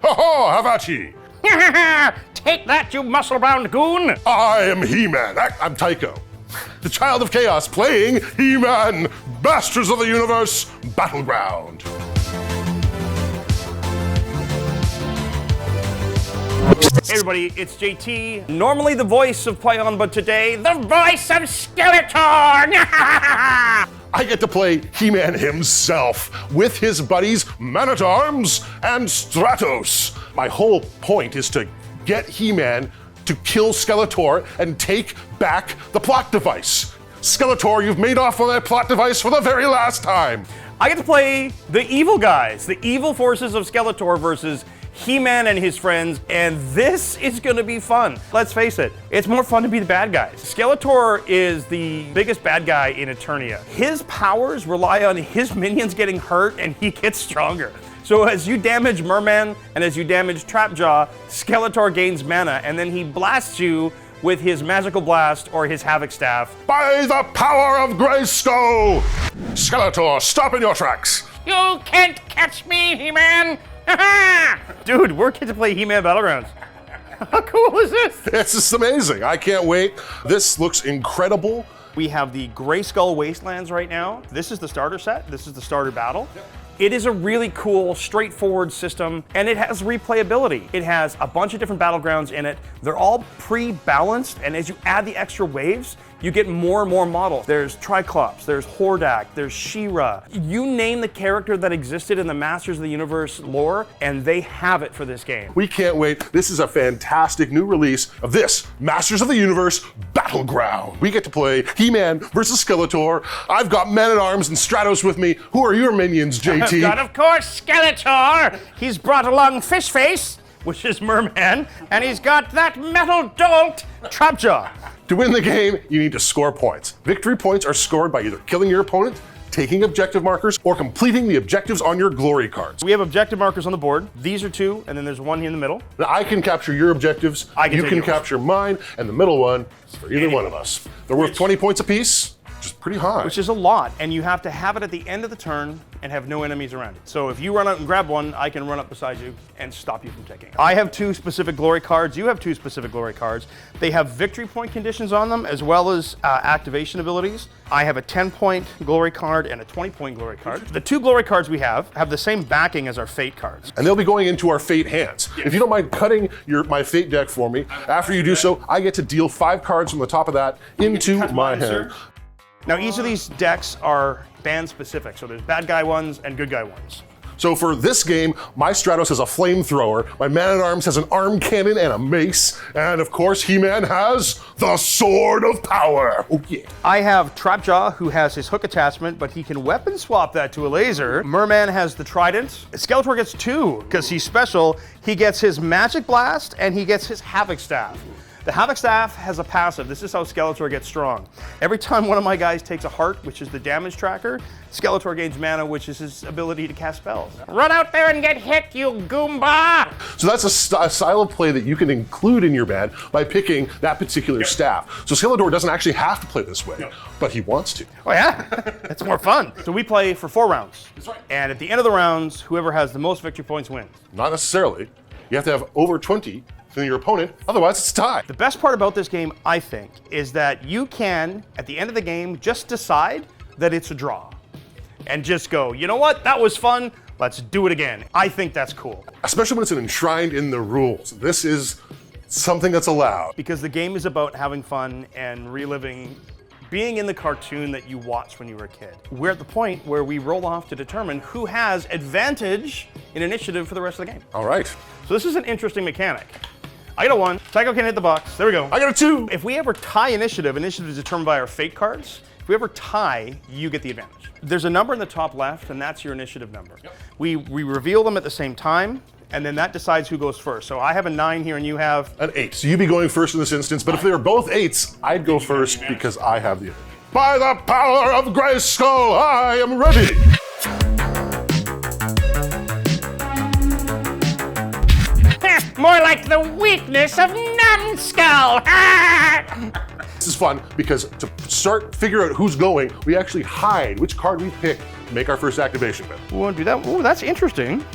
Ho ho, have at ye! Take that, you muscle-bound goon! I am He-Man. I'm Tycho, the child of chaos, playing He-Man, Masters of the Universe Battleground. Hey everybody, it's JT. Normally the voice of Play-On, but today, the voice of Skeletor! I get to play He-Man himself with his buddies Man-at-Arms and Stratos. My whole point is to get He-Man to kill Skeletor and take back the plot device. Skeletor, you've made off with that plot device for the very last time. I get to play the evil guys, the evil forces of Skeletor versus He-Man and his friends, and this is gonna be fun. Let's face it, it's more fun to be the bad guys. Skeletor is the biggest bad guy in Eternia. His powers rely on his minions getting hurt and he gets stronger. So as you damage Merman and as you damage Trapjaw, Skeletor gains mana and then he blasts you with his magical blast or his Havoc Staff. By the power of Grayskull! Skeletor, stop in your tracks! You can't catch me, He-Man! Dude, we're going to play He-Man Battlegrounds. How cool is this? This is amazing. I can't wait. This looks incredible. We have the Grayskull Wastelands right now. This is the starter set. This is the starter battle. It is a really cool, straightforward system, and it has replayability. It has a bunch of different battlegrounds in it. They're all pre-balanced, and as you add the extra waves, you get more and more models. There's Triclops, there's Hordak, there's She-Ra. You name the character that existed in the Masters of the Universe lore, and they have it for this game. We can't wait. This is a fantastic new release of this Masters of the Universe Battleground. We get to play He-Man versus Skeletor. I've got Man-at-Arms and Stratos with me. Who are your minions, JT? I've got, of course, Skeletor. He's brought along Fish Face, which is Merman, and he's got that metal dolt, Trapjaw. To win the game, you need to score points. Victory points are scored by either killing your opponent, taking objective markers, or completing the objectives on your glory cards. We have objective markers on the board. These are 2, and then there's 1 in the middle. Now, I can capture your objectives, you can capture mine, and the middle one is for either one of us. They're worth 20 points apiece, which is pretty high. Which is a lot, and you have to have it at the end of the turn and have no enemies around it. So if you run out and grab one, I can run up beside you and stop you from taking it. I have 2 specific glory cards, you have 2 specific glory cards. They have victory point conditions on them, as well as activation abilities. I have a 10-point glory card and a 20-point glory card. The 2 glory cards we have the same backing as our fate cards. And they'll be going into our fate hands. Yes. If you don't mind cutting my fate deck for me, after you do so, I get to deal 5 cards from the top of that into my hand. Now each of these decks are band specific, so there's bad guy ones and good guy ones. So for this game, my Stratos has a flamethrower, my Man-at-Arms has an arm cannon and a mace, and of course He-Man has the Sword of Power. Oh yeah. I have Trapjaw, who has his hook attachment, but he can weapon swap that to a laser. Merman has the trident. Skeletor gets 2, because he's special. He gets his magic blast, and he gets his Havoc Staff. The Havoc Staff has a passive. This is how Skeletor gets strong. Every time one of my guys takes a heart, which is the damage tracker, Skeletor gains mana, which is his ability to cast spells. Run out there and get hit, you Goomba! So that's a style of play that you can include in your band by picking that particular staff. So Skeletor doesn't actually have to play this way, but he wants to. Oh yeah? It's more fun. So we play for 4 rounds. That's right. And at the end of the rounds, whoever has the most victory points wins. Not necessarily. You have to have over 20 from your opponent, otherwise it's a tie. The best part about this game, I think, is that you can, at the end of the game, just decide that it's a draw. And just go, you know what, that was fun, let's do it again. I think that's cool. Especially when it's enshrined in the rules. This is something that's allowed. Because the game is about having fun and reliving being in the cartoon that you watched when you were a kid. We're at the point where we roll off to determine who has advantage in initiative for the rest of the game. All right. So this is an interesting mechanic. I got a 1. Tycho can't hit the box. There we go. I got a 2. If we ever tie initiative is determined by our fate cards. If we ever tie, you get the advantage. There's a number in the top left, and that's your initiative number. Yep. We reveal them at the same time, and then that decides who goes first. So I have a 9 here, and you have an 8. So you'd be going first in this instance, but if they were both 8s, I'd go first because I have the advantage. By the power of Grayskull, I am ready. More like the weakness of Numbskull! This is fun because to figure out who's going, we actually hide which card we pick to make our first activation with. We want to do that? Ooh, that's interesting.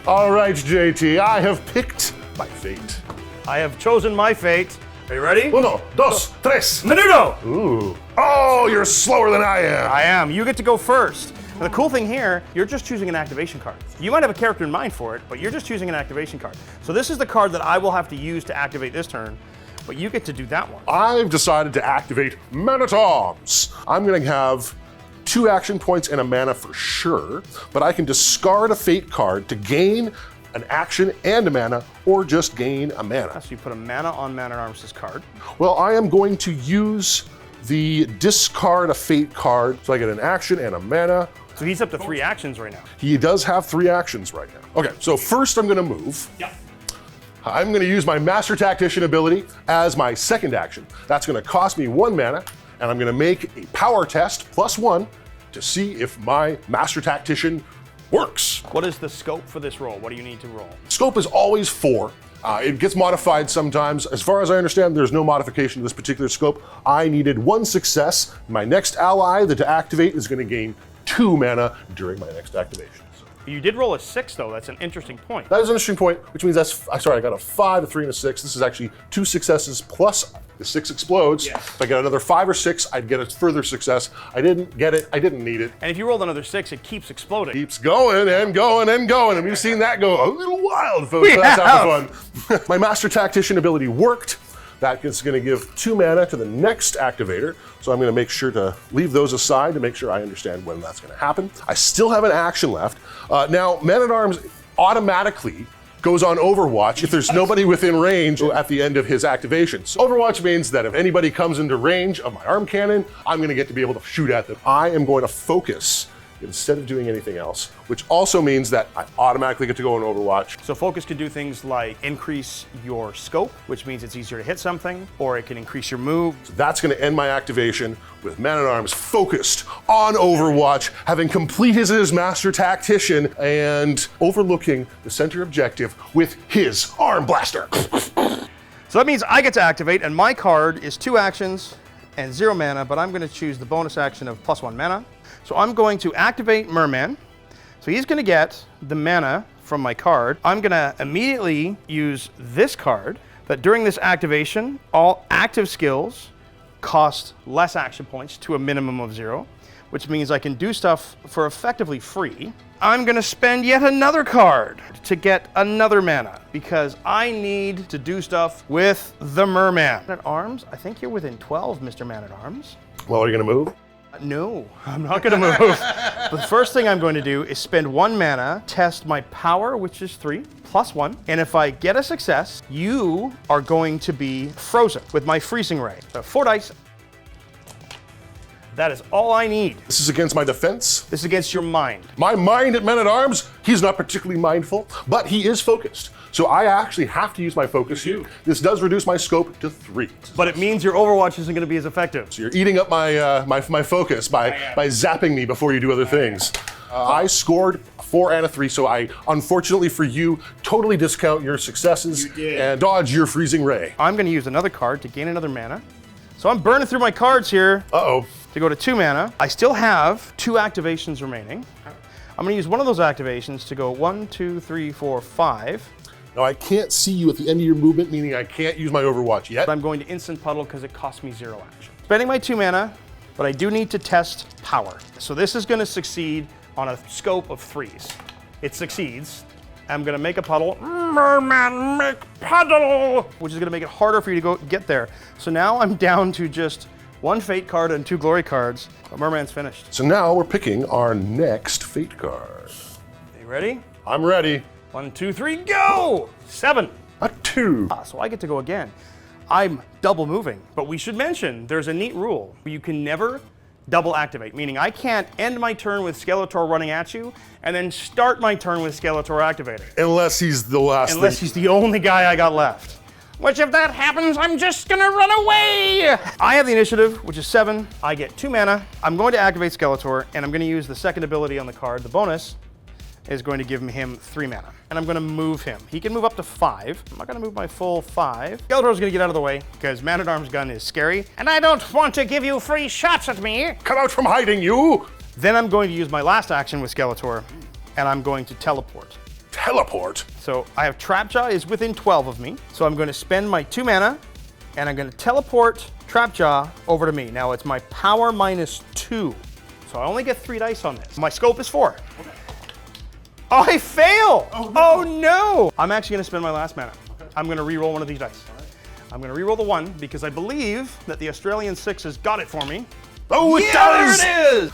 All right, JT, I have picked my fate. I have chosen my fate. Are you ready? Uno, dos, tres. Menudo! Ooh. Oh, you're slower than I am. I am. You get to go first. And the cool thing here, you're just choosing an activation card. You might have a character in mind for it, but you're just choosing an activation card. So this is the card that I will have to use to activate this turn, but you get to do that one. I've decided to activate Man-at-Arms. I'm going to have 2 action points and a mana for sure, but I can discard a fate card to gain an action and a mana, or just gain a mana. So you put a mana on Man-at-Arms' card. Well, I am going to use the discard a fate card, so I get an action and a mana. So he's up to 3 actions right now. He does have 3 actions right now. Okay, so first I'm gonna move. Yeah. I'm gonna use my Master Tactician ability as my second action. That's gonna cost me 1 mana, and I'm gonna make a power test +1 to see if my Master Tactician works. What is the scope for this roll? What do you need to roll? Scope is always 4. It gets modified sometimes. As far as I understand, there's no modification to this particular scope. I needed 1 success. My next ally that to activate is going to gain 2 mana during my next activation. You did roll a 6 though. That's an interesting point. That is an interesting point, which means I got a 5, a 3, and a 6. This is actually 2 successes plus the 6 explodes. Yeah. If I get another 5 or 6, I'd get a further success. I didn't get it. I didn't need it. And if you rolled another 6, it keeps exploding. Keeps going and going and going. And we've seen that go a little wild, folks. That's half the fun. My Master Tactician ability worked. That is going to give 2 mana to the next activator. So I'm going to make sure to leave those aside to make sure I understand when that's going to happen. I still have an action left. Now, Man-at-Arms automatically goes on Overwatch if there's nobody within range at the end of his activation. So Overwatch means that if anybody comes into range of my arm cannon, I'm going to get to be able to shoot at them. I am going to focus instead of doing anything else, which also means that I automatically get to go on Overwatch. So focus can do things like increase your scope, which means it's easier to hit something, or it can increase your move. So that's going to end my activation with Man-at-Arms focused on Overwatch, having completed his Master Tactician and overlooking the center objective with his Arm Blaster. So that means I get to activate, and my card is 2 actions and 0 mana, but I'm going to choose the bonus action of +1 mana. So I'm going to activate Merman. So he's going to get the mana from my card. I'm going to immediately use this card, that during this activation, all active skills cost less action points to a minimum of 0, which means I can do stuff for effectively free. I'm going to spend yet another card to get another mana, because I need to do stuff with the Merman. Man-at-Arms, I think you're within 12, Mr. Man-at-Arms. Well, are you going to move? No, I'm not going to move. The first thing I'm going to do is spend 1 mana, test my power, which is 3, +1. And if I get a success, you are going to be frozen with my freezing ray. So 4 dice. That is all I need. This is against my defense. This is against your mind. My mind at Man-at-Arms, he's not particularly mindful, but he is focused. So I actually have to use my focus here. This does reduce my scope to 3. But it means your Overwatch isn't going to be as effective. So you're eating up my my focus by zapping me before you do other things. I scored a 4 and a 3, so I, unfortunately for you, totally discount your successes and dodge your freezing ray. I'm going to use another card to gain another mana. So I'm burning through my cards here. Uh-oh. To go to 2 mana. I still have 2 activations remaining. I'm going to use one of those activations to go 1, 2, 3, 4, 5. Now I can't see you at the end of your movement, meaning I can't use my Overwatch yet. But I'm going to instant puddle because it costs me 0 action. Spending my 2 mana, but I do need to test power. So this is going to succeed on a scope of 3s. It succeeds. I'm going to make a puddle. Merman, make puddle! Which is going to make it harder for you to get there. So now I'm down to just 1 fate card and 2 glory cards. But Merman's finished. So now we're picking our next fate card. Are you ready? I'm ready. 1, 2, 3, go! 7. A 2. So I get to go again. I'm double moving, but we should mention there's a neat rule. You can never double activate, meaning I can't end my turn with Skeletor running at you and then start my turn with Skeletor activated. Unless he's the last Unless he's the only guy I got left. Which if that happens, I'm just gonna run away! I have the initiative, which is 7. I get 2 mana. I'm going to activate Skeletor, and I'm gonna use the second ability on the card. The bonus is going to give him 3 mana. And I'm gonna move him. He can move up to 5. I'm not gonna move my full 5. Skeletor's gonna get out of the way, because Man-at-Arms gun is scary, and I don't want to give you free shots at me! Come out from hiding, you! Then I'm going to use my last action with Skeletor, and I'm going to teleport. teleport. So I have Trapjaw is within 12 of me. So I'm going to spend my 2 mana, and I'm going to teleport Trapjaw over to me. Now it's my power -2. So I only get 3 dice on this. My scope is 4. Okay. Oh, I fail! Oh no! I'm actually going to spend my last mana. Okay. I'm going to re-roll one of these dice. Right. I'm going to re-roll the 1 because I believe that the Australian 6 has got it for me. Oh, it does! There it is!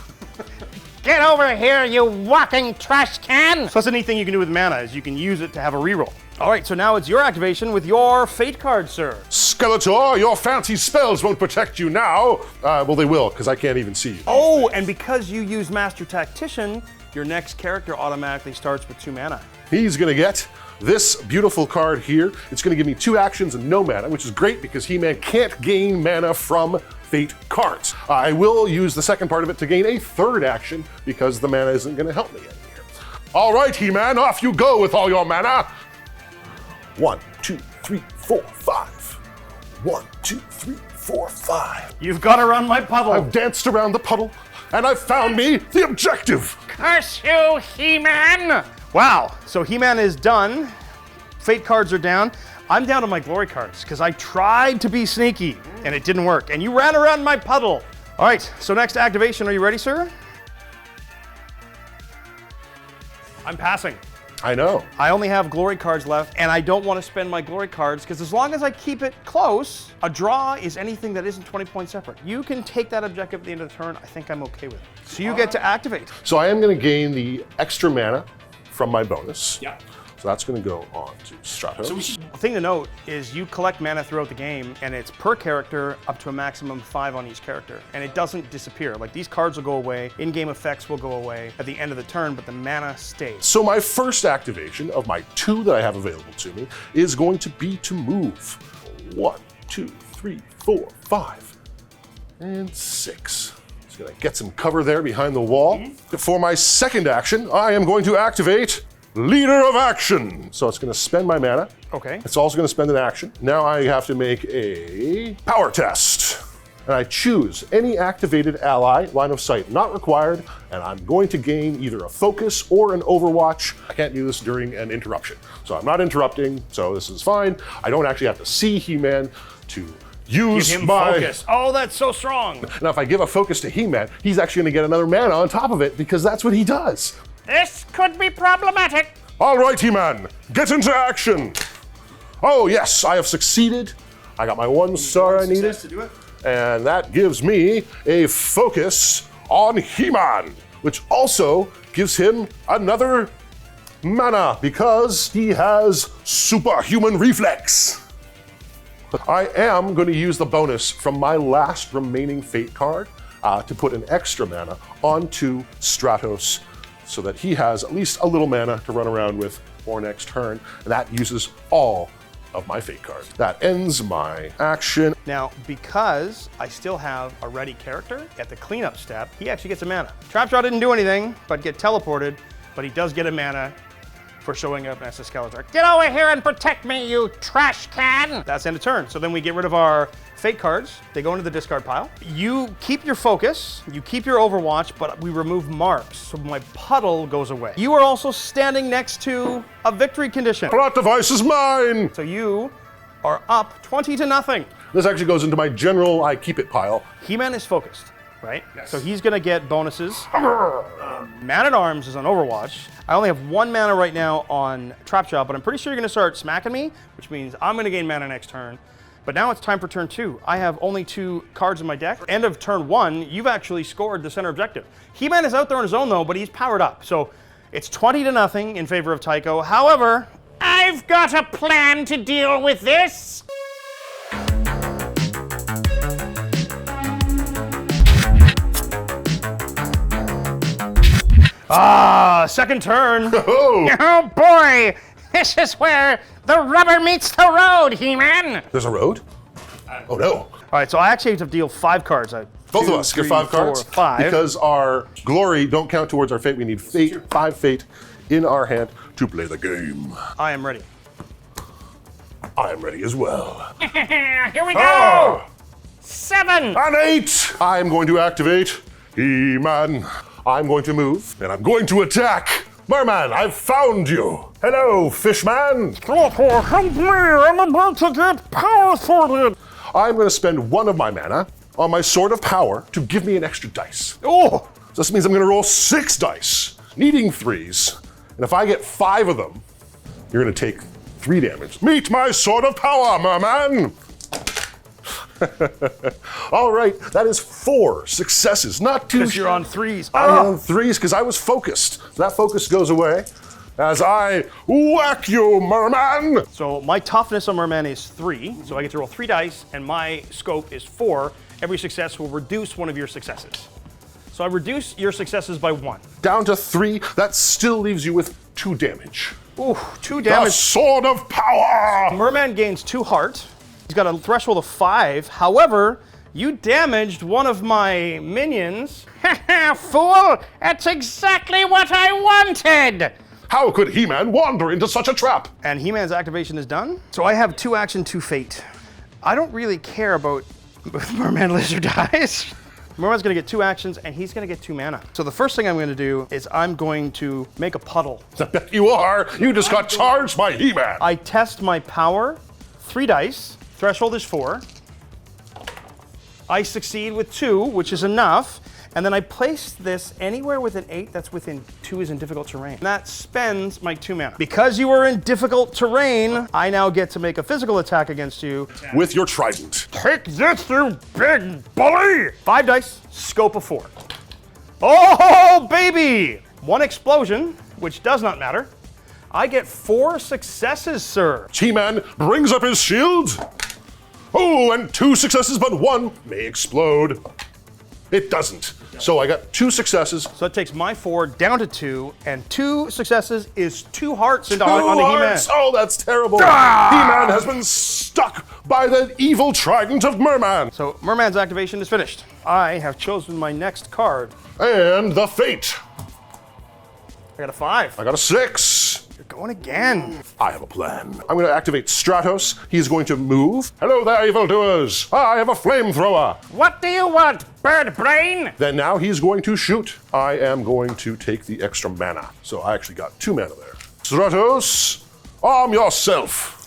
Get over here, you walking trash can! So that's a neat thing you can do with mana, is you can use it to have a reroll. All right, so now it's your activation with your fate card, sir. Skeletor, your fancy spells won't protect you now. Well, they will, because I can't even see you. Oh, and because you use Master Tactician, your next character automatically starts with 2 mana. He's gonna get this beautiful card here. It's gonna give me 2 actions and no mana, which is great because He-Man can't gain mana from fate cards. I will use the second part of it to gain a 3rd action because the mana isn't gonna help me in here. All right, He-Man, off you go with all your mana. 1, 2, 3, 4, 5. 1, 2, 3, 4, 5. You've got to run my puddle. I've danced around the puddle and I've found me the objective. Curse you, He-Man! Wow, so He-Man is done. Fate cards are down. I'm down to my glory cards because I tried to be sneaky and it didn't work. And you ran around my puddle. All right, so next activation. Are you ready, sir? I'm passing. I know. I only have glory cards left and I don't want to spend my glory cards because as long as I keep it close, a draw is anything that isn't 20 points separate. You can take that objective at the end of the turn. I think I'm okay with it. So you get to activate. So I am gonna gain the extra mana from my bonus. Yeah. So that's going to go on to Stratos. The thing to note is you collect mana throughout the game, and it's per character up to a maximum of 5 on each character, and it doesn't disappear. Like these cards will go away, in-game effects will go away at the end of the turn, but the mana stays. So my first activation of my 2 that I have available to me is going to be to move 1, 2, 3, 4, 5, and 6. Just going to get some cover there behind the wall. For my second action, I am going to activate Leader of Action. So it's going to spend my mana. Okay. It's also going to spend an action. Now I have to make a power test. And I choose any activated ally, line of sight not required, and I'm going to gain either a focus or an overwatch. I can't do this during an interruption. So I'm not interrupting, so this is fine. I don't actually have to see He-Man to use Give him my focus. Oh, that's so strong. Now if I give a focus to He-Man, he's actually going to get another mana on top of it because that's what he does. This could be problematic. All right, He-Man, get into action. Oh yes, I have succeeded. I got my 1 star I needed. To do it. And that gives me a focus on He-Man, which also gives him another mana because he has superhuman reflex. I am going to use the bonus from my last remaining fate card to put an extra mana onto Stratos so that he has at least a little mana to run around with for next turn. And that uses all of my fate cards. That ends my action. Now, because I still have a ready character at the cleanup step, he actually gets a mana. Trapjaw didn't do anything but get teleported, but he does get a mana for showing up as a Skeletor. Get over here and protect me, you trash can! That's end of turn. So then we get rid of our fate cards. They go into the discard pile. You keep your focus, you keep your overwatch, but we remove marks, so my puddle goes away. You are also standing next to a victory condition. Plot device is mine! So you are up 20-0. This actually goes into my general I keep it pile. He-Man is focused, right? Yes. So he's gonna get bonuses. Man-at-Arms is on Overwatch. I only have 1 mana right now on Trapjaw, but I'm pretty sure you're gonna start smacking me, which means I'm gonna gain mana next turn. But now it's time for turn 2. I have only 2 cards in my deck. End of turn 1, you've actually scored the center objective. He-Man is out there on his own though, but he's powered up. So it's 20-0 in favor of Tycho. However, I've got a plan to deal with this. second turn. Oh, Oh boy, this is where the rubber meets the road, He-Man. there's a road? Oh no. All right, so I actually have to deal 5 cards. Both of us get 5 cards. 5. Because our glory don't count towards our fate. We need fate, 5 fate in our hand to play the game. I am ready. I am ready as well. Here we go. Ah, 7. an 8! I am going to activate He-Man. I'm going to move, and I'm going to attack. Merman, I've found you. Hello, Fishman. Skeletor, help me! I'm about to get power sorted! I'm going to spend one of my mana on my Sword of Power to give me an extra dice. Oh! So this means I'm going to roll 6 dice, needing 3s. And if I get 5 of them, you're going to take 3 damage. Meet my Sword of Power, merman! All right, that is 4 successes, not 2. Because you're on 3s. I'm on 3s because I was focused. So that focus goes away as I whack you, merman! So my toughness on Merman is 3, so I get to roll 3 dice, and my scope is 4. Every success will reduce one of your successes. So I reduce your successes by 1. Down to 3, that still leaves you with 2 damage. Ooh, 2 The damage. Sword of Power! Merman gains 2 heart. He's got a threshold of 5. However, you damaged one of my minions. Fool! That's exactly what I wanted! How could He-Man wander into such a trap? And He-Man's activation is done. So I have 2 action, 2 fate. I don't really care about Merman Lizard dies. Merman's gonna get 2 actions and he's gonna get 2 mana. So the first thing I'm gonna do is I'm going to make a puddle. I bet you are. You just got charged by He-Man. I test my power, 3 dice, threshold is 4. I succeed with 2, which is enough. And then I place this anywhere with an 8 that's within 2 is in difficult terrain. That spends my 2 mana. Because you are in difficult terrain, I now get to make a physical attack against you. With your trident. Take this, you big bully! 5 dice, scope of 4. Oh, baby! 1 explosion, which does not matter. I get 4 successes, sir. He-Man brings up his shield. Oh, and 2 successes, but 1 may explode. It doesn't. So I got 2 successes. So that takes my 4 down to 2, and 2 successes is 2 hearts into 2 onto He-Man. hearts. Oh, that's terrible. He-Man has been stuck by the evil trident of Merman. So Merman's activation is finished. I have chosen my next card. And the fate. I got a 5. I got a 6. You're going again. I have a plan. I'm going to activate Stratos. He's going to move. Hello there, evildoers. I have a flamethrower. What do you want, bird brain? Then now he's going to shoot. I am going to take the extra mana. So I actually got 2 mana there. Stratos, arm yourself.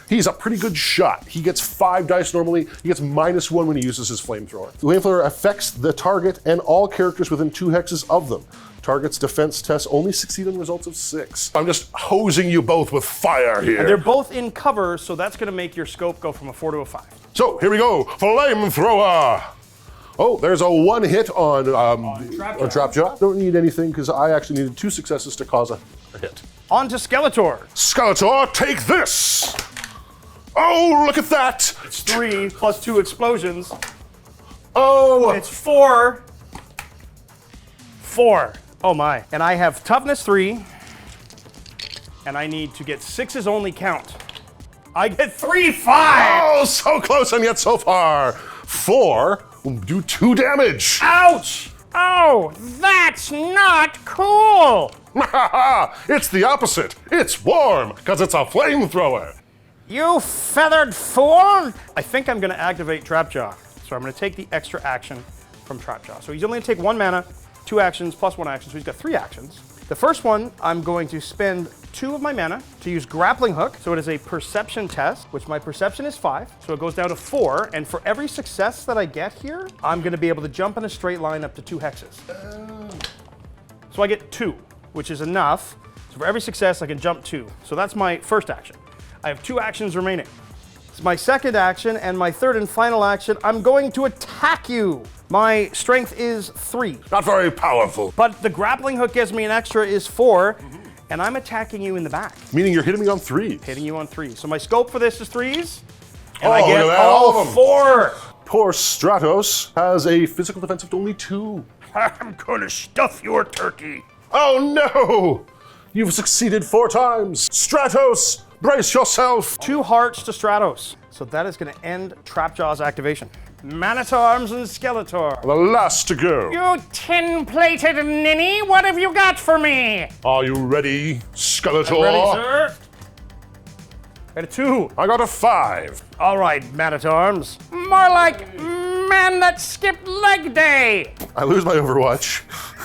He's a pretty good shot. He gets 5 dice normally. He gets -1 when he uses his flamethrower. The flamethrower affects the target and all characters within 2 hexes of them. Target's defense tests only succeed on results of 6. I'm just hosing you both with fire here. They're both in cover, so that's going to make your scope go from a 4 to a 5. So here we go, flamethrower. Oh, there's a 1 hit on Trapjaw. Don't need anything because I actually needed 2 successes to cause a hit. On to Skeletor. Skeletor, take this. Oh, look at that. It's 3 plus 2 explosions. Oh, It's 4. 4. Oh my. And I have toughness 3. And I need to get 6's only count. I get 3 5. oh, so close and yet so far. 4 will do 2 damage. Ouch. Oh, that's not cool! It's the opposite. It's warm because it's a flamethrower. You feathered fool! I think I'm going to activate Trapjaw. So I'm going to take the extra action from Trapjaw. So he's only going to take 1 mana, 2 actions, plus 1 action. So he's got 3 actions. The first one, I'm going to spend 2 of my mana to use Grappling Hook. So it is a perception test, which my perception is 5. So it goes down to 4. And for every success that I get here, I'm going to be able to jump in a straight line up to 2 hexes. So I get 2, which is enough. So for every success, I can jump 2. So that's my first action. I have 2 actions remaining. It's my second action, and my third and final action, I'm going to attack you. My strength is 3. Not very powerful. But the grappling hook gives me an extra is 4, and I'm attacking you in the back. Meaning you're hitting me on 3. Hitting you on 3. So my scope for this is 3s, and Oh, I get look at that, all all of them. 4. Poor Stratos has a physical defense of only 2. I'm gonna stuff your turkey. Oh no! You've succeeded 4 times. Stratos, brace yourself. 2 hearts to Stratos. So that is going to end Trapjaw's activation. Man-at-Arms and Skeletor. The last to go. You tin-plated ninny, what have you got for me? Are you ready, Skeletor? Ready, sir? Got a 2. I got a 5. All right, Man-at-Arms. More like man that skipped leg day. I lose my Overwatch.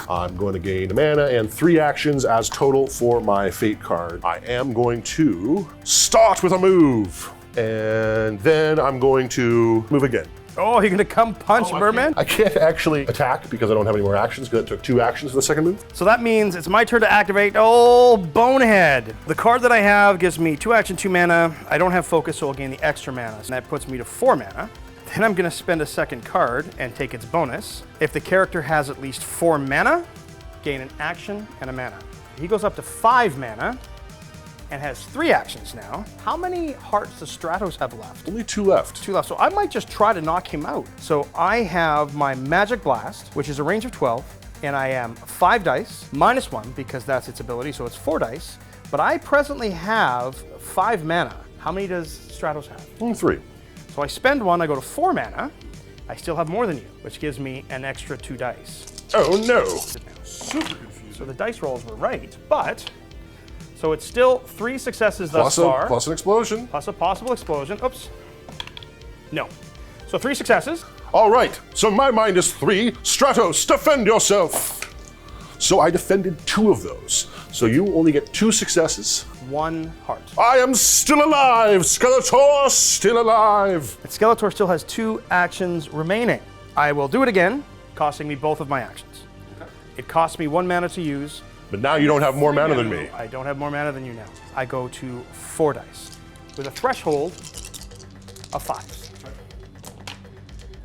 I'm going to gain a mana and 3 actions as total for my fate card. I am going to start with a move, and then I'm going to move again. Oh, you're gonna come punch Merman? I can't actually attack because I don't have any more actions because it took 2 actions for the second move. So that means it's my turn to activate. Oh, Bonehead. The card that I have gives me 2 action, 2 mana. I don't have focus, so I'll gain the extra mana. And that puts me to 4 mana. Then I'm gonna spend a second card and take its bonus. If the character has at least 4 mana, gain an action and a mana. He goes up to 5 mana and has 3 actions now. How many hearts does Stratos have left? Only 2 left. 2 left, so I might just try to knock him out. So I have my Magic Blast, which is a range of 12, and I am 5 dice, -1, because that's its ability, so it's 4 dice. But I presently have 5 mana. How many does Stratos have? Only 3. So I spend 1, I go to 4 mana. I still have more than you, which gives me an extra 2 dice. Oh no. Super confused. So the dice rolls were right, but so it's still 3 successes thus Plus far. plus an explosion. Plus a possible explosion. Oops. No. So 3 successes. All right, so my mind is 3. Stratos, defend yourself. So I defended 2 of those. So you only get 2 successes. 1 heart. I am still alive. Skeletor still alive. And Skeletor still has 2 actions remaining. I will do it again, costing me both of my actions. Okay. It costs me 1 mana to use. But now you don't have more mana than me. I don't have more mana than you now. I go to 4 dice with a threshold of 5.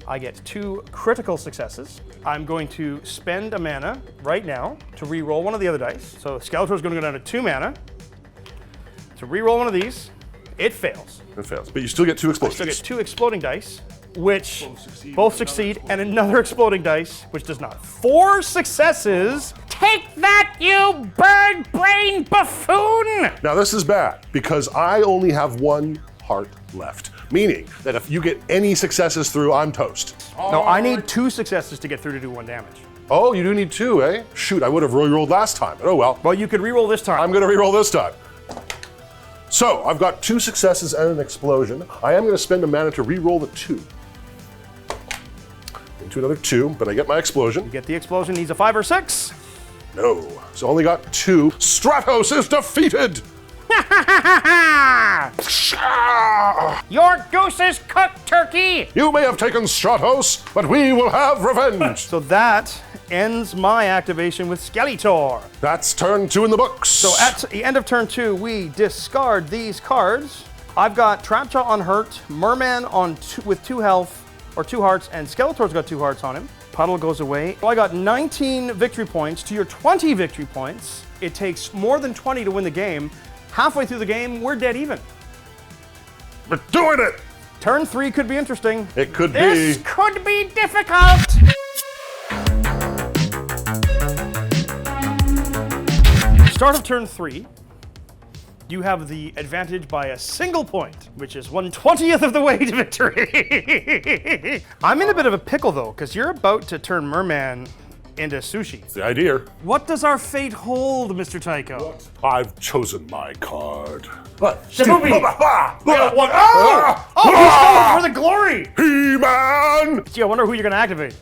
I get 2 critical successes. I'm going to spend a mana right now to re-roll one of the other dice. So Skeletor's going to go down to 2 mana to re-roll one of these. It fails. It fails, but you still get 2 I explosions. still get 2 exploding dice, which both succeed, and another exploding dice, which does not. 4 successes. Take that, you bird brain buffoon! Now this is bad because I only have 1 heart left, meaning that if you get any successes through, I'm toast. No, I need 2 successes to get through to do 1 damage. Oh, you do need 2, eh? Shoot, I would have re-rolled last time, but oh well. Well, you could re-roll this time. I'm gonna re-roll this time. So, I've got 2 successes and an explosion. I am gonna spend a mana to re-roll the 2. Into another 2, but I get my explosion. Get the explosion, needs a 5 or 6. No, so only got 2. Stratos is defeated! Your goose is cooked, turkey! You may have taken Stratos, but we will have revenge! So that ends my activation with Skeletor. That's turn 2 in the books. So at the end of turn 2, we discard these cards. I've got Trapjaw on hurt, Merman on with 2 health, or 2 hearts, and Skeletor's got 2 hearts on him. Puddle goes away. So I got 19 victory points to your 20 victory points. It takes more than 20 to win the game. Halfway through the game, we're dead even. We're doing it! Turn 3 could be interesting. It could This be. could be difficult! Start of turn 3, you have the advantage by a single point, which is 1/20th of the way to victory. I'm in a bit of a pickle though, because you're about to turn Merman into sushi. It's the idea. What does our fate hold, Mr. Tycho? I've chosen my card. Shaboobie! Oh, he's going for the glory! He-Man! Gee, I wonder who you're going to activate.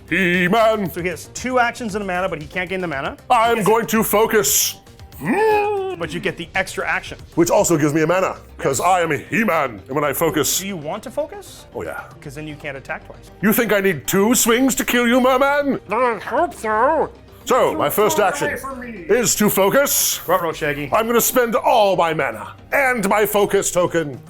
He-Man! So he has 2 actions and a mana, but he can't gain the mana. I'm going to focus. But you get the extra action. Which also gives me a mana, because I am a He-Man, and when I focus... Do you want to focus? Oh yeah. Because then you can't attack twice. You think I need 2 swings to kill you, merman? I hope so. So, my first action is to focus. Ruh-roh, Shaggy. I'm gonna spend all my mana and my focus token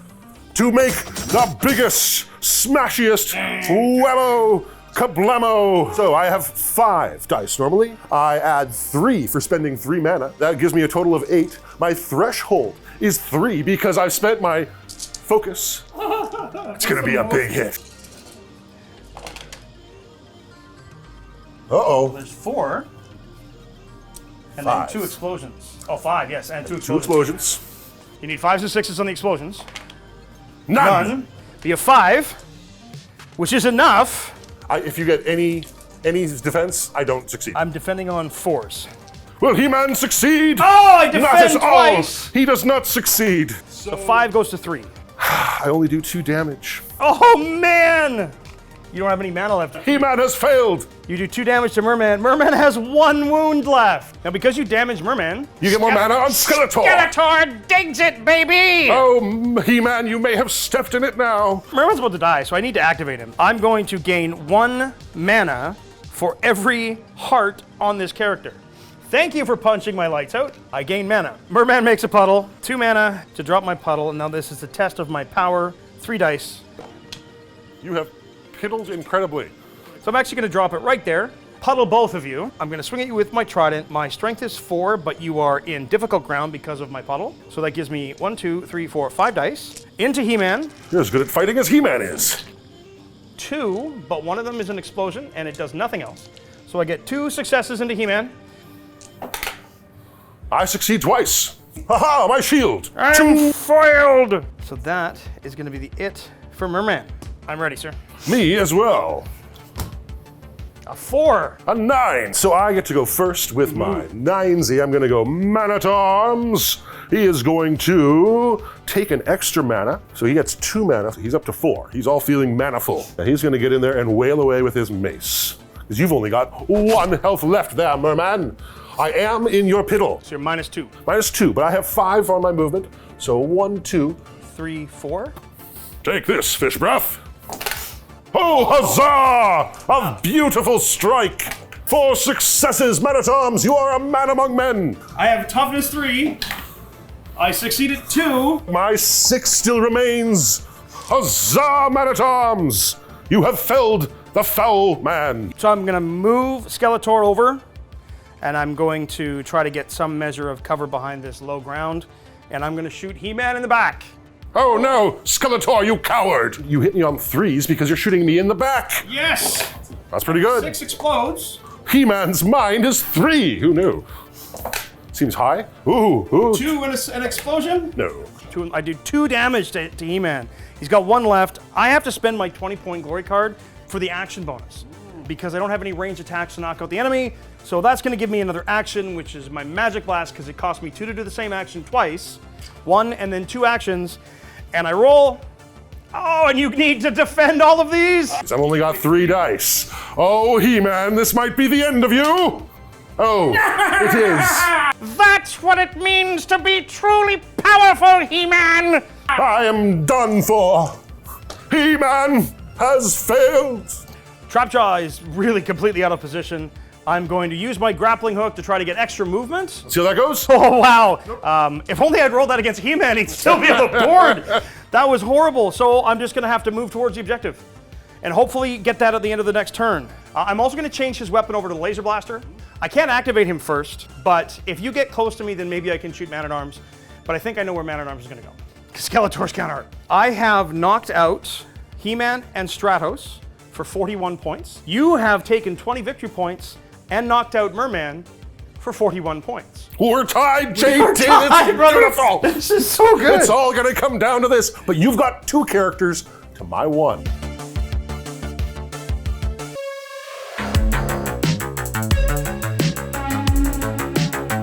to make the biggest, smashiest, whammo, kablamo. So I have 5 dice normally. I add 3 for spending 3 mana. That gives me a total of 8. My threshold is 3 because I've spent my focus. It's gonna be a big hit. Uh-oh. There's 4. And 5. then 2 explosions. Oh, 5, yes, and 2 2 explosions. explosions. You need 5s and 6s on the explosions. None. But you have 5, which is enough. If you get any defense, I don't succeed. I'm defending on 4s. Will He-Man succeed? Oh, I Not defend at all. twice! He does not succeed. So 5 goes to 3. I only do 2 damage. Oh, man! You don't have any mana left. He-Man has failed. You do 2 damage to Merman. Merman has 1 wound left. Now, because you damaged Merman, You get more mana on Skeletor. Skeletor digs it, baby! Oh, He-Man, you may have stepped in it now. Merman's about to die, so I need to activate him. I'm going to gain 1 mana for every heart on this character. Thank you for punching my lights out. I gain mana. Merman makes a puddle. 2 mana to drop my puddle. And now this is the test of my power. 3 dice. You have piddled incredibly. So I'm actually going to drop it right there. Puddle both of you. I'm going to swing at you with my trident. My strength is 4, but you are in difficult ground because of my puddle. So that gives me 1, 2, 3, 4, 5 dice. Into He-Man. You're as good at fighting as He-Man is. 2, but one of them is an explosion, and it does nothing else. So I get 2 successes into He-Man. I succeed twice. Haha, my shield. I'm foiled! So that is going to be the it for Merman. I'm ready, sir. Me as well. A 4. A 9, so I get to go first with my 9Z. I'm gonna go Man-at-Arms. He is going to take an extra mana, so he gets 2 mana. He's up to 4. He's all feeling mana-full. And he's gonna get in there and wail away with his mace. Because you've only got 1 health left there, Merman. I am in your piddle. So you're -2. -2, but I have 5 on my movement, so 1, 2. 3, 4. Take this, fish breath. Oh, huzzah! A beautiful strike! 4 successes, Man-at-Arms! You are a man among men! I have toughness 3. I succeeded 2. My 6 still remains! Huzzah, Man-at-Arms! You have felled the foul man! So I'm gonna move Skeletor over, and I'm going to try to get some measure of cover behind this low ground, and I'm gonna shoot He-Man in the back. Oh no, Skeletor, you coward! You hit me on 3s because you're shooting me in the back! Yes! That's pretty good. 6 explodes. He-Man's mind is 3! Who knew? Seems high. Ooh. 2 and an explosion. No. I do 2 damage to He-Man. He's got 1 left. I have to spend my 20-point glory card for the action bonus because I don't have any range attacks to knock out the enemy. So that's going to give me another action, which is my Magic Blast, because it cost me 2 to do the same action twice. 1 and then 2 actions. And I roll. Oh, and you need to defend all of these? I've only got 3 dice. Oh, He-Man, this might be the end of you! Oh, it is. That's what it means to be truly powerful, He-Man! I am done for. He-Man has failed. Trapjaw is really completely out of position. I'm going to use my grappling hook to try to get extra movement. See how that goes? Oh, wow. If only I'd rolled that against He-Man, he'd still be on the board. That was horrible. So I'm just going to have to move towards the objective and hopefully get that at the end of the next turn. I'm also going to change his weapon over to the laser blaster. I can't activate him first, but if you get close to me, then maybe I can shoot Man-at-Arms. But I think I know where Man-at-Arms is going to go. Skeletor's kind of hard. I have knocked out He-Man and Stratos for 41 points. You have taken 20 victory points and knocked out Merman for 41 points. We're tied, JT. We're tied, It's brother. beautiful. This is so good. It's all gonna come down to this, but you've got 2 characters to my 1.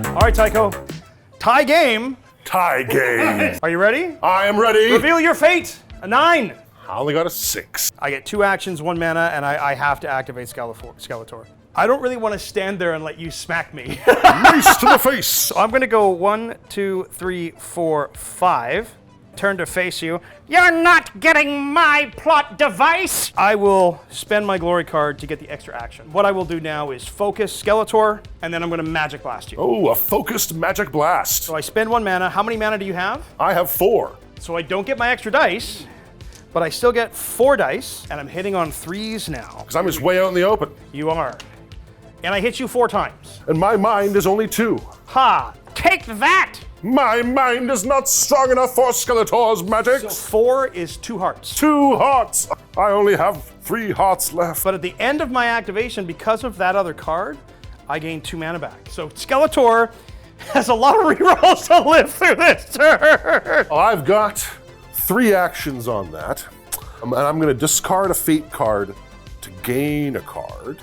All right, Tycho. Tie game. Tie game. Are you ready? I am ready. Reveal your fate. A 9. I only got a 6. I get 2 actions, 1 mana, and I have to activate Skeletor. I don't really want to stand there and let you smack me. Mace to the face. So I'm going to go 1, 2, 3, 4, 5. Turn to face you. You're not getting my plot device! I will spend my glory card to get the extra action. What I will do now is focus Skeletor, and then I'm going to Magic Blast you. Oh, a focused magic blast. So I spend 1 mana. How many mana do you have? I have 4. So I don't get my extra dice, but I still get 4 dice, and I'm hitting on 3s now. Because I'm just way out in the open. You are. And I hit you 4 times. And my mind is only 2. Ha! Take that! My mind is not strong enough for Skeletor's magic. 4 is 2 hearts. 2 hearts. I only have 3 hearts left. But at the end of my activation, because of that other card, I gain 2 mana back. So Skeletor has a lot of rerolls to live through this turn. I've got 3 actions on that. And I'm going to discard a fate card to gain a card.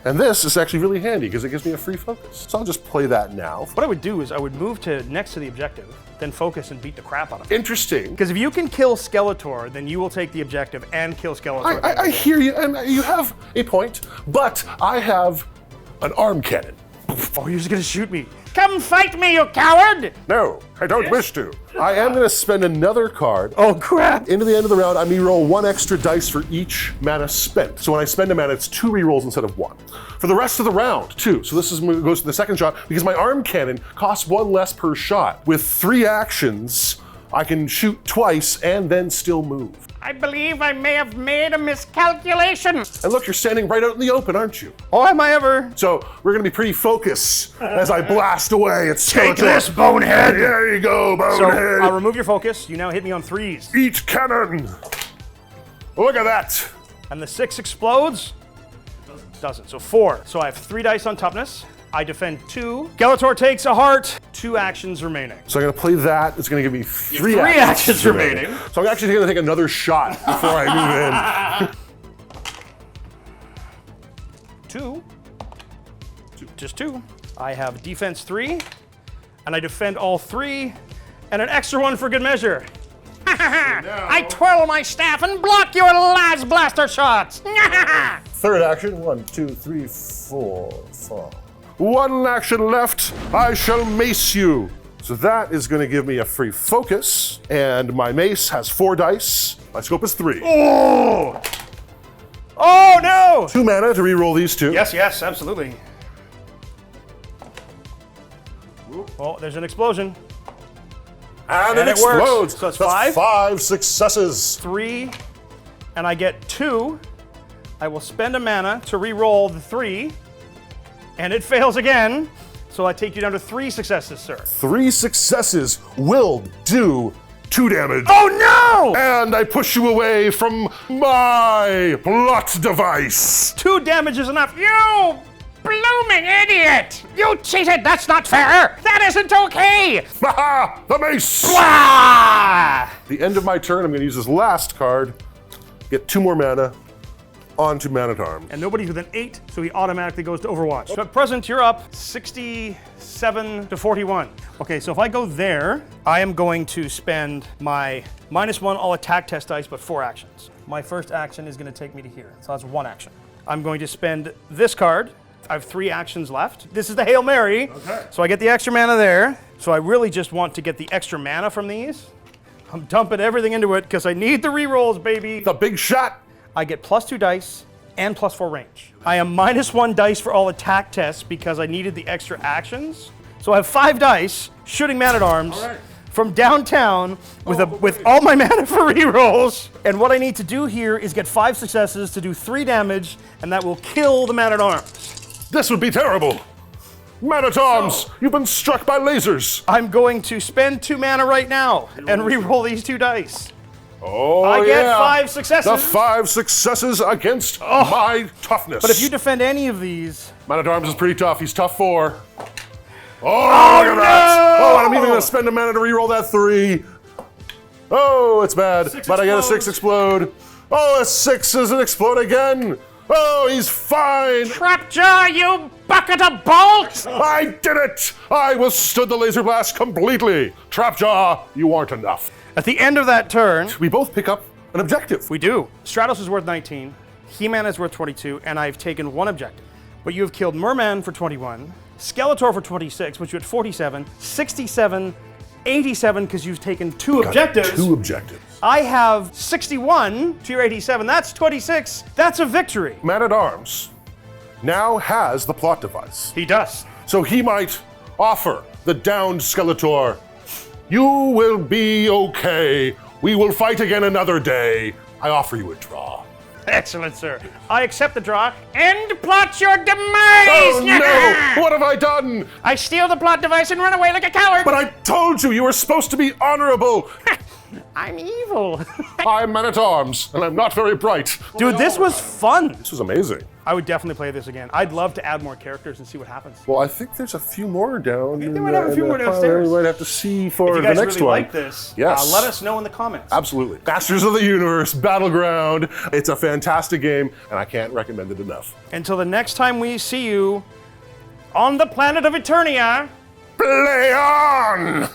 And this is actually really handy because it gives me a free focus. So I'll just play that now. What I would do is I would move to next to the objective, then focus and beat the crap out of him. Interesting. Because if you can kill Skeletor, then you will take the objective and kill Skeletor. I hear you, and you have a point, but I have an arm cannon. Oh, you're just gonna shoot me. Come fight me, you coward! No, I don't wish to. I am going to spend another card. Oh, crap. Into the end of the round, I'm going to roll 1 extra dice for each mana spent. So when I spend a mana, it's 2 rerolls instead of 1. For the rest of the round, 2. So this goes to the second shot because my arm cannon costs 1 less per shot. With 3 actions, I can shoot twice and then still move. I believe I may have made a miscalculation. And look, you're standing right out in the open, aren't you? Oh, am I ever? So we're going to be pretty focused as I blast away at Skeletor. Take this, bonehead. There you go, So bonehead. I'll remove your focus. You now hit me on 3s. Eat cannon. Look at that. And the 6 explodes? Doesn't. So 4. So I have 3 dice on toughness. I defend 2. Skeletor takes a heart. 2 actions remaining. So I'm going to play that. It's going to give me 3 3 actions remaining. So I'm actually going to take another shot before I move in. 2. Just 2. I have defense 3, and I defend all 3, and an extra 1 for good measure. I twirl my staff and block your last blaster shots. Third action. 1, 2, 3, 4, 5. 1 action left. I shall mace you. So that is going to give me a free focus, and my mace has 4 dice. My scope is 3. Oh! Oh, no! 2 mana to reroll these 2. Yes, yes, absolutely. Oh, there's an explosion. And it it works. explodes. So it's That's 5? 5 successes. 3, and I get 2. I will spend a mana to re-roll the 3, and it fails again. So I take you down to 3 successes, sir. 3 successes will do 2 damage. Oh no! And I push you away from my plot device. 2 damage is enough. You blooming idiot! You cheated! That's not fair! That isn't okay! Haha! The mace! Ah! The end of my turn, I'm going to use this last card, get 2 more mana, onto Man-at-Arms. And nobody's within 8, so he automatically goes to Overwatch. So at present, you're up 67 to 41. Okay, so if I go there, I am going to spend my -1 all attack test dice, but 4 actions. My first action is going to take me to here, so that's 1 action. I'm going to spend this card. I have 3 actions left. This is the Hail Mary. Okay. So I get the extra mana there. So I really just want to get the extra mana from these. I'm dumping everything into it because I need the rerolls, baby. The big shot. I get +2 dice and +4 range. I am -1 dice for all attack tests because I needed the extra actions. So I have 5 dice shooting Man-at-Arms All right. from downtown with all my mana for rerolls. And what I need to do here is get 5 successes to do 3 damage, and that will kill the Man-at-Arms. This would be terrible. Man-at-Arms, you've been struck by lasers. I'm going to spend 2 mana right now and reroll these 2 dice. Oh, I get yeah. 5 successes. The 5 successes against my toughness. But if you defend any of these, Man-at-Arms is pretty tough. He's tough 4. Oh, look at that. no! Oh, and I'm even going to spend a mana to reroll that 3. Oh, it's bad. But I get a 6 explode. Oh, a 6 doesn't explode again. Oh, he's fine. Trapjaw, you bucket of bolts! I did it. I withstood the laser blast completely. Trapjaw, you aren't enough. at the end of that turn, We both pick up an objective. we do. Stratos is worth 19, He-Man is worth 22, and I've taken 1 objective. But you have killed Merman for 21, Skeletor for 26, which you had 47, 67, 87, because you've taken 2 objectives. 2 objectives. I have 61 to your 87. That's 26. That's a victory. Man-at-Arms now has the plot device. He does. So he might offer the downed Skeletor, you will be okay. We will fight again another day. I offer you a draw. Excellent, sir. I accept the draw. End plot your demise! Oh no! What have I done? I steal the plot device and run away like a coward! But I told you you were supposed to be honorable. I'm evil. I'm Man-at-Arms, and I'm not very bright. Dude, this was fun. This was amazing. I would definitely play this again. I'd love to add more characters and see what happens. Well, I think there's a few more down. They might have a few more downstairs. We might have to see for If you the guys next really one. like this, Yes. let us know in the comments. Absolutely. Masters of the Universe Battleground. It's a fantastic game, and I can't recommend it enough. Until the next time we see you on the planet of Eternia. Play on!